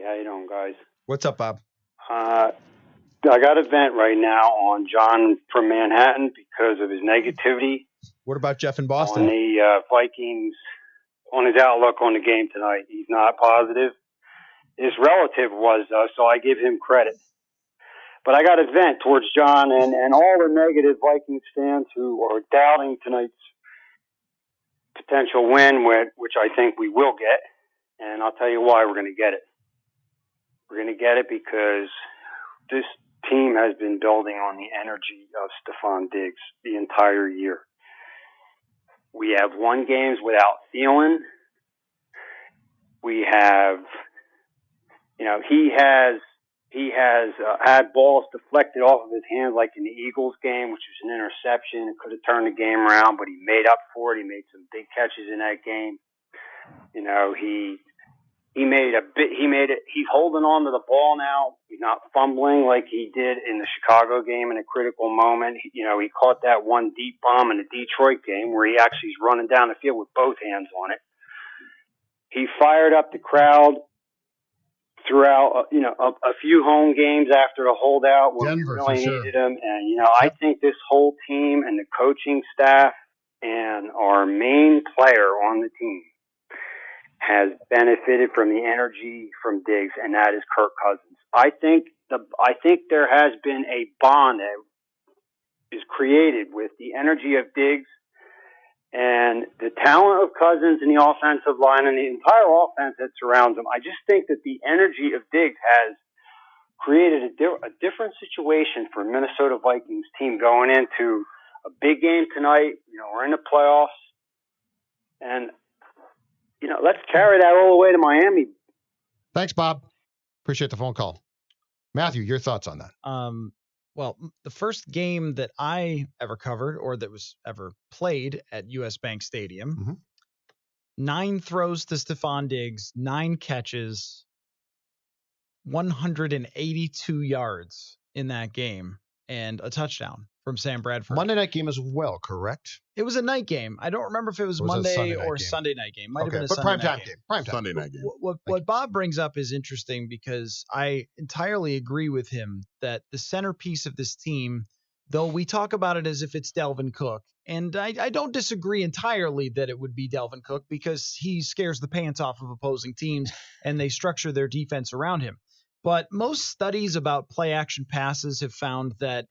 Hey, how you doing, guys? What's up, Bob? I got a vent right now on John from Manhattan because of his negativity What about Jeff in on Boston? the Vikings, on his outlook on the game tonight. He's not positive. His relative was, though, so I give him credit. But I got a vent towards John and all the negative Vikings fans who are doubting tonight's potential win, which I think we will get. And I'll tell you why we're going to get it. We're going to get it because this team has been building on the energy of Stefon Diggs the entire year. We have won games without Thielen. We have, he has had balls deflected off of his hands, like in the Eagles game, which was an interception. It could have turned the game around, but he made up for it. He made some big catches in that game. He's holding on to the ball now. He's not fumbling like he did in the Chicago game in a critical moment. He caught that one deep bomb in the Detroit game where he actually is running down the field with both hands on it. He fired up the crowd throughout, a few home games after the holdout when Denver, we really for sure. needed him. And, I think this whole team and the coaching staff and our main player on the team has benefited from the energy from Diggs, and that is Kirk Cousins. I think there has been a bond that is created with the energy of Diggs and the talent of Cousins and the offensive line and the entire offense that surrounds him. I just think that the energy of Diggs has created a different situation for Minnesota Vikings team going into a big game tonight. We're in the playoffs, and let's carry that all the way to Miami. Thanks, Bob. Appreciate the phone call. Matthew, your thoughts on that? Well, the first game that I ever covered or that was ever played at US Bank Stadium, 9 throws to Stefon Diggs, 9 catches, 182 yards in that game, and a touchdown from Sam Bradford. Monday night game as well, correct? It was a night game. I don't remember if it was Monday or Sunday night game. Might have been a Sunday night game. Prime time. Sunday night game. What Bob brings up is interesting because I entirely agree with him that the centerpiece of this team, though we talk about it as if it's Dalvin Cook, and I don't disagree entirely that it would be Dalvin Cook because he scares the pants off of opposing teams and they structure their defense around him. But most studies about play action passes have found that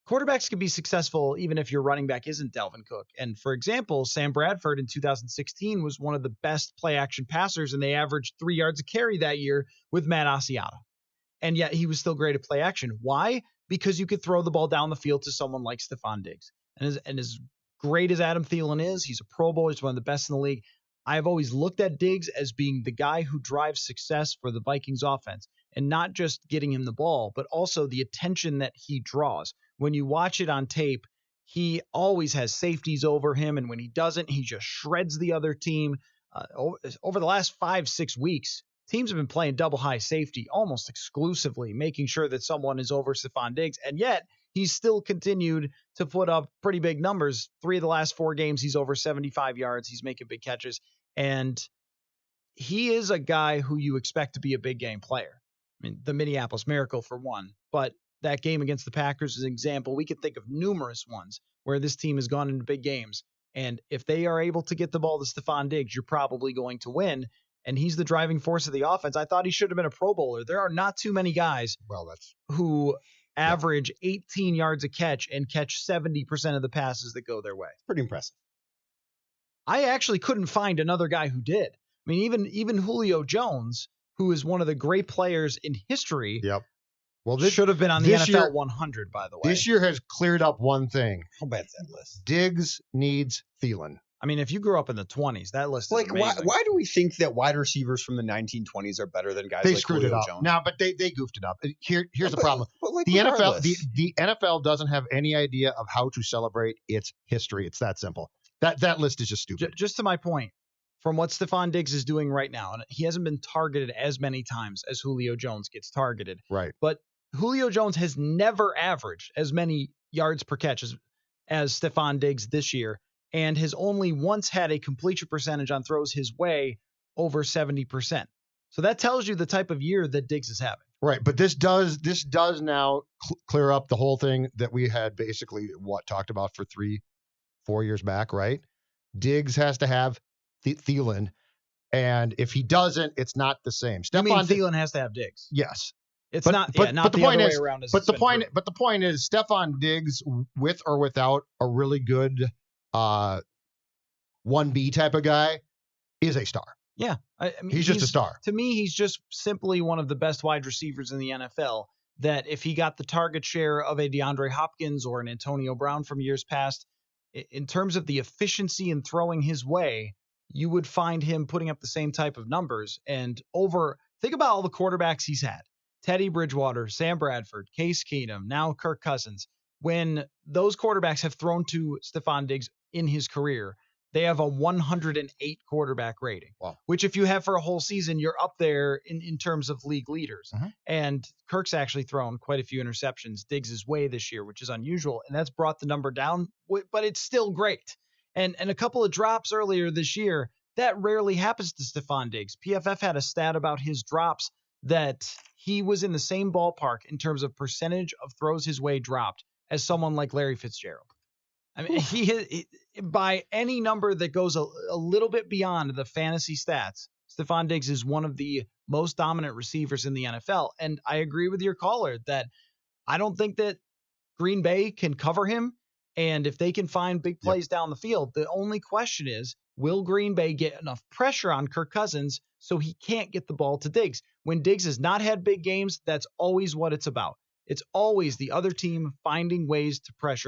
quarterbacks can be successful even if your running back isn't Dalvin Cook. And for example, Sam Bradford in 2016 was one of the best play action passers, and they averaged 3 yards a carry that year with Matt Asiata. And yet he was still great at play action. Why? Because you could throw the ball down the field to someone like Stefon Diggs. And as great as Adam Thielen is, he's a Pro Bowl, he's one of the best in the league. I've always looked at Diggs as being the guy who drives success for the Vikings offense, and not just getting him the ball, but also the attention that he draws. When you watch it on tape, he always has safeties over him, and when he doesn't, he just shreds the other team. Over the last 5-6 weeks, teams have been playing double high safety almost exclusively, making sure that someone is over Stefon Diggs, and yet he's still continued to put up pretty big numbers. 3 of the last 4 games, he's over 75 yards. He's making big catches, and he is a guy who you expect to be a big game player. I mean, the Minneapolis Miracle for one, but that game against the Packers is an example. We could think of numerous ones where this team has gone into big games. And if they are able to get the ball to Stefon Diggs, you're probably going to win. And he's the driving force of the offense. I thought he should have been a Pro Bowler. There are not too many guys who average 18 yards a catch and catch 70% of the passes that go their way. Pretty impressive. I actually couldn't find another guy who did. I mean, even Julio Jones, who is one of the great players in history. Yep. Well, this should have been on the NFL 100, by the way. This year has cleared up one thing. How bad's that list? Diggs needs Thielen. I mean, if you grew up in the 20s, that list is amazing. Why do we think that wide receivers from the 1920s are better than guys like screwed Julio it up. Jones? No, but they goofed it up. Here's the problem. But the NFL doesn't have any idea of how to celebrate its history. It's that simple. That list is just stupid. Just to my point, from what Stefon Diggs is doing right now, and he hasn't been targeted as many times as Julio Jones gets targeted. Right. But Julio Jones has never averaged as many yards per catch as Stefon Diggs this year, and has only once had a completion percentage on throws his way over 70%. So that tells you the type of year that Diggs is having. Right, but this does now clear up the whole thing that we had basically talked about for 3-4 years back, right? Diggs has to have Thielen, and if he doesn't, it's not the same. You mean Thielen has to have Diggs? Yes. It's not the other way around. But the point is, Stefon Diggs, with or without a really good 1B type of guy, is a star. Yeah, I mean, he's just a star. To me, he's just simply one of the best wide receivers in the NFL. That if he got the target share of a DeAndre Hopkins or an Antonio Brown from years past, in terms of the efficiency in throwing his way, you would find him putting up the same type of numbers. And think about all the quarterbacks he's had. Teddy Bridgewater, Sam Bradford, Case Keenum, now Kirk Cousins. When those quarterbacks have thrown to Stefon Diggs in his career, they have a 108 quarterback rating, which if you have for a whole season, you're up there in terms of league leaders. And Kirk's actually thrown quite a few interceptions Diggs' way this year, which is unusual. And that's brought the number down, but it's still great. And a couple of drops earlier this year, that rarely happens to Stefon Diggs. PFF had a stat about his drops that he was in the same ballpark in terms of percentage of throws his way dropped as someone like Larry Fitzgerald. I mean, he by any number that goes a little bit beyond the fantasy stats, Stefon Diggs is one of the most dominant receivers in the NFL. And I agree with your caller that I don't think that Green Bay can cover him. And if they can find big plays down the field, the only question is, will Green Bay get enough pressure on Kirk Cousins so he can't get the ball to Diggs? When Diggs has not had big games, that's always what it's about. It's always the other team finding ways to pressure